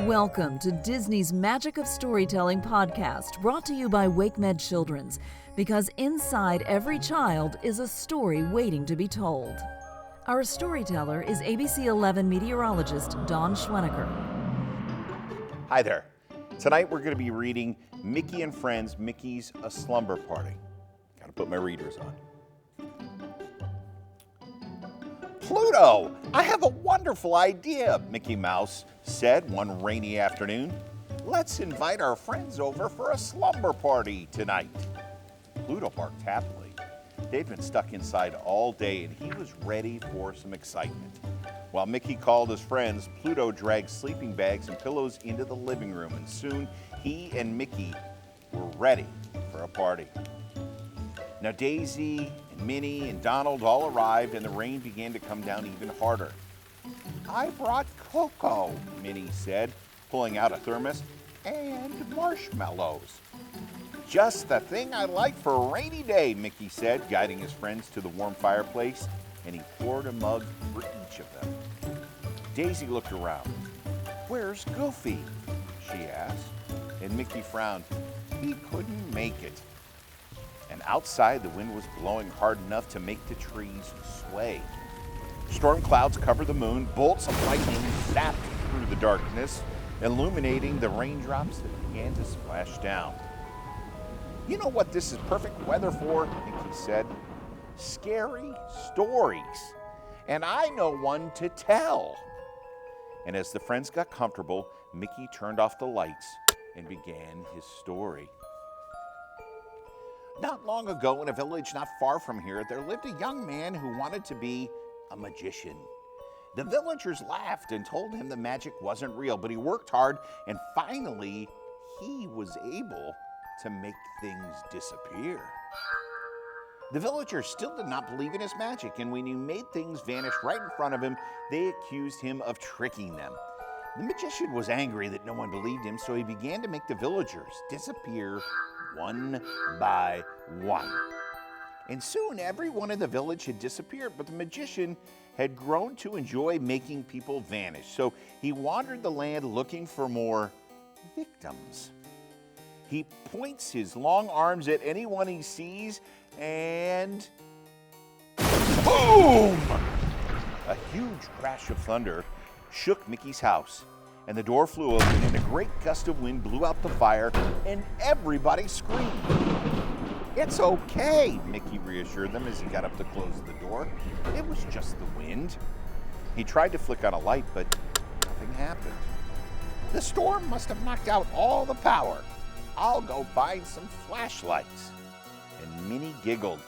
Welcome to Disney's Magic of Storytelling podcast, brought to you by WakeMed Children's, because inside every child is a story waiting to be told. Our storyteller is ABC 11 meteorologist Don Schwenneker. Hi there. Tonight we're going to be reading Mickey and Friends, Mickey's A Slumber Party. Got to put my readers on. Pluto, I have a wonderful idea, Mickey Mouse said one rainy afternoon. Let's invite our friends over for a slumber party tonight. Pluto barked happily. They'd been stuck inside all day and he was ready for some excitement. While Mickey called his friends, Pluto dragged sleeping bags and pillows into the living room, and soon he and Mickey were ready for a party. Now Daisy and Minnie and Donald all arrived, and the rain began to come down even harder. I brought cocoa, Minnie said, pulling out a thermos, and marshmallows. Just the thing I like for a rainy day, Mickey said, guiding his friends to the warm fireplace, and he poured a mug for each of them. Daisy looked around. Where's Goofy? She asked, and Mickey frowned. He couldn't make it. And outside, the wind was blowing hard enough to make the trees sway. Storm clouds covered the moon. Bolts of lightning zapped through the darkness, illuminating the raindrops that began to splash down. You know what this is perfect weather for, Mickey said. Scary stories. And I know one to tell. And as the friends got comfortable, Mickey turned off the lights and began his story. Not long ago, in a village not far from here, there lived a young man who wanted to be a magician. The villagers laughed and told him the magic wasn't real, but he worked hard, and finally, he was able to make things disappear. The villagers still did not believe in his magic, and when he made things vanish right in front of him, they accused him of tricking them. The magician was angry that no one believed him, so he began to make the villagers disappear one by one. And soon everyone in the village had disappeared, but the magician had grown to enjoy making people vanish. So he wandered the land looking for more victims. He points his long arms at anyone he sees, and boom! A huge crash of thunder shook Mickey's house, and the door flew open, and a great gust of wind blew out the fire, and everybody screamed. It's okay, Mickey reassured them as he got up to close the door. It was just the wind. He tried to flick on a light, but nothing happened. The storm must have knocked out all the power. I'll go find some flashlights. And Minnie giggled.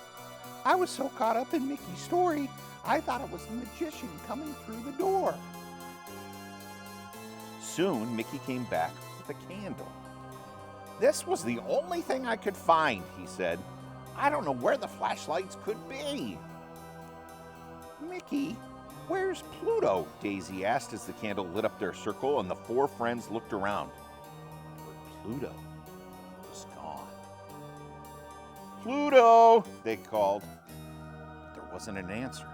I was so caught up in Mickey's story, I thought it was the magician coming through the door. Soon, Mickey came back with a candle. This was the only thing I could find, he said. I don't know where the flashlights could be. Mickey, where's Pluto? Daisy asked as the candle lit up their circle and the four friends looked around. But Pluto was gone. Pluto, they called. But there wasn't an answer.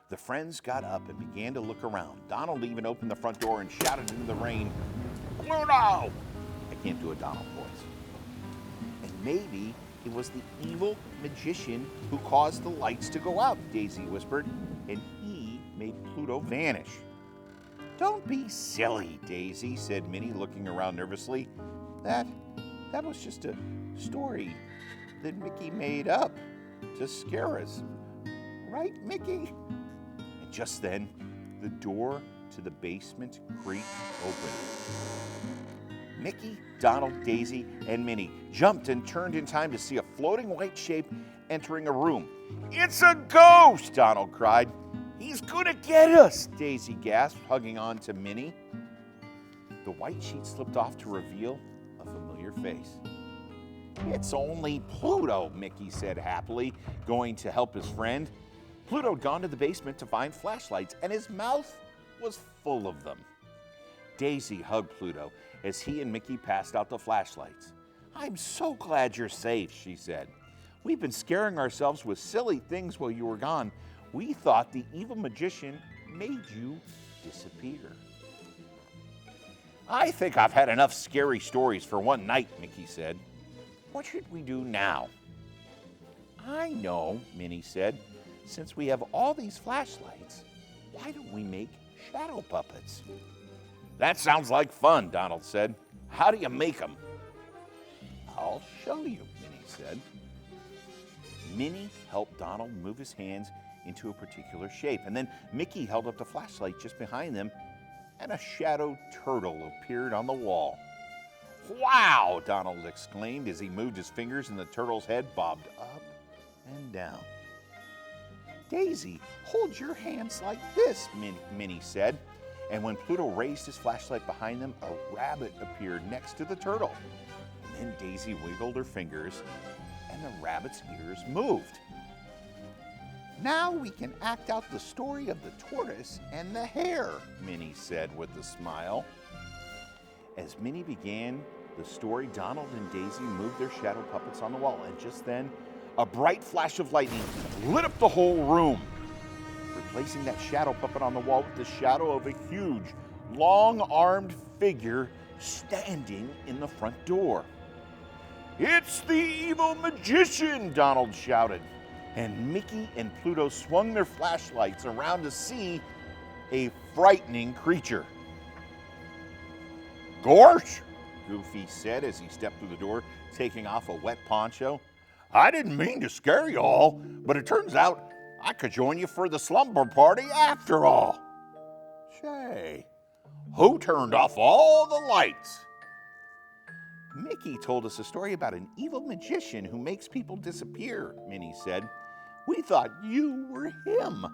The friends got up and began to look around. Donald even opened the front door and shouted into the rain, Pluto! I can't do a Donald voice. And maybe it was the evil magician who caused the lights to go out, Daisy whispered, and he made Pluto vanish. Don't be silly, Daisy, said Minnie, looking around nervously. That was just a story that Mickey made up to scare us. Right, Mickey? And just then, the door to the basement creaked open. Mickey, Donald, Daisy, and Minnie jumped and turned in time to see a floating white shape entering a room. It's a ghost, Donald cried. He's gonna get us, Daisy gasped, hugging on to Minnie. The white sheet slipped off to reveal a familiar face. It's only Pluto, Mickey said happily, going to help his friend. Pluto had gone to the basement to find flashlights, and his mouth was full of them. Daisy hugged Pluto as he and Mickey passed out the flashlights. I'm so glad you're safe, she said. We've been scaring ourselves with silly things while you were gone. We thought the evil magician made you disappear. I think I've had enough scary stories for one night, Mickey said. What should we do now? I know, Minnie said. Since we have all these flashlights, why don't we make shadow puppets? That sounds like fun, Donald said. How do you make them? I'll show you, Minnie said. Minnie helped Donald move his hands into a particular shape, and then Mickey held up the flashlight just behind them, and a shadow turtle appeared on the wall. Wow, Donald exclaimed as he moved his fingers and the turtle's head bobbed up and down. Daisy, hold your hands like this, Minnie said. And when Pluto raised his flashlight behind them, a rabbit appeared next to the turtle. And then Daisy wiggled her fingers, and the rabbit's ears moved. Now we can act out the story of the tortoise and the hare, Minnie said with a smile. As Minnie began the story, Donald and Daisy moved their shadow puppets on the wall, and just then, a bright flash of lightning lit up the whole room, replacing that shadow puppet on the wall with the shadow of a huge, long-armed figure standing in the front door. It's the evil magician, Donald shouted, and Mickey and Pluto swung their flashlights around to see a frightening creature. Gosh, Goofy said as he stepped through the door, taking off a wet poncho. I didn't mean to scare you all, but it turns out I could join you for the slumber party after all. Say, who turned off all the lights? Mickey told us a story about an evil magician who makes people disappear, Minnie said. We thought you were him.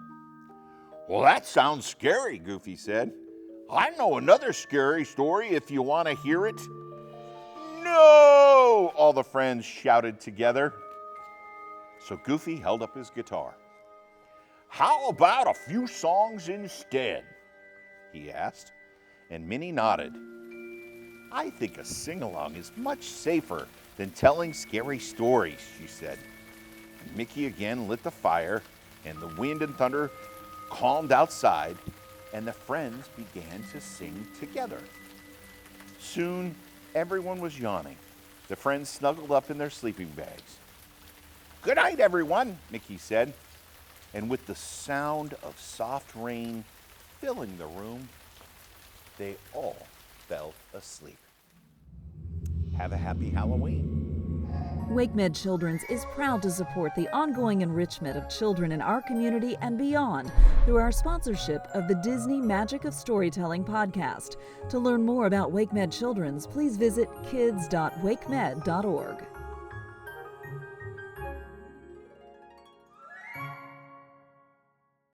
Well, that sounds scary, Goofy said. I know another scary story if you want to hear it. No! All the friends shouted together. So Goofy held up his guitar. How about a few songs instead? He asked, and Minnie nodded. I think a sing-along is much safer than telling scary stories, she said. Mickey again lit the fire, and the wind and thunder calmed outside, and the friends began to sing together. Soon, everyone was yawning. The friends snuggled up in their sleeping bags. Good night, everyone, Mickey said. And with the sound of soft rain filling the room, they all fell asleep. Have a happy Halloween. WakeMed Children's is proud to support the ongoing enrichment of children in our community and beyond through our sponsorship of the Disney Magic of Storytelling podcast. To learn more about WakeMed Children's, please visit kids.wakemed.org.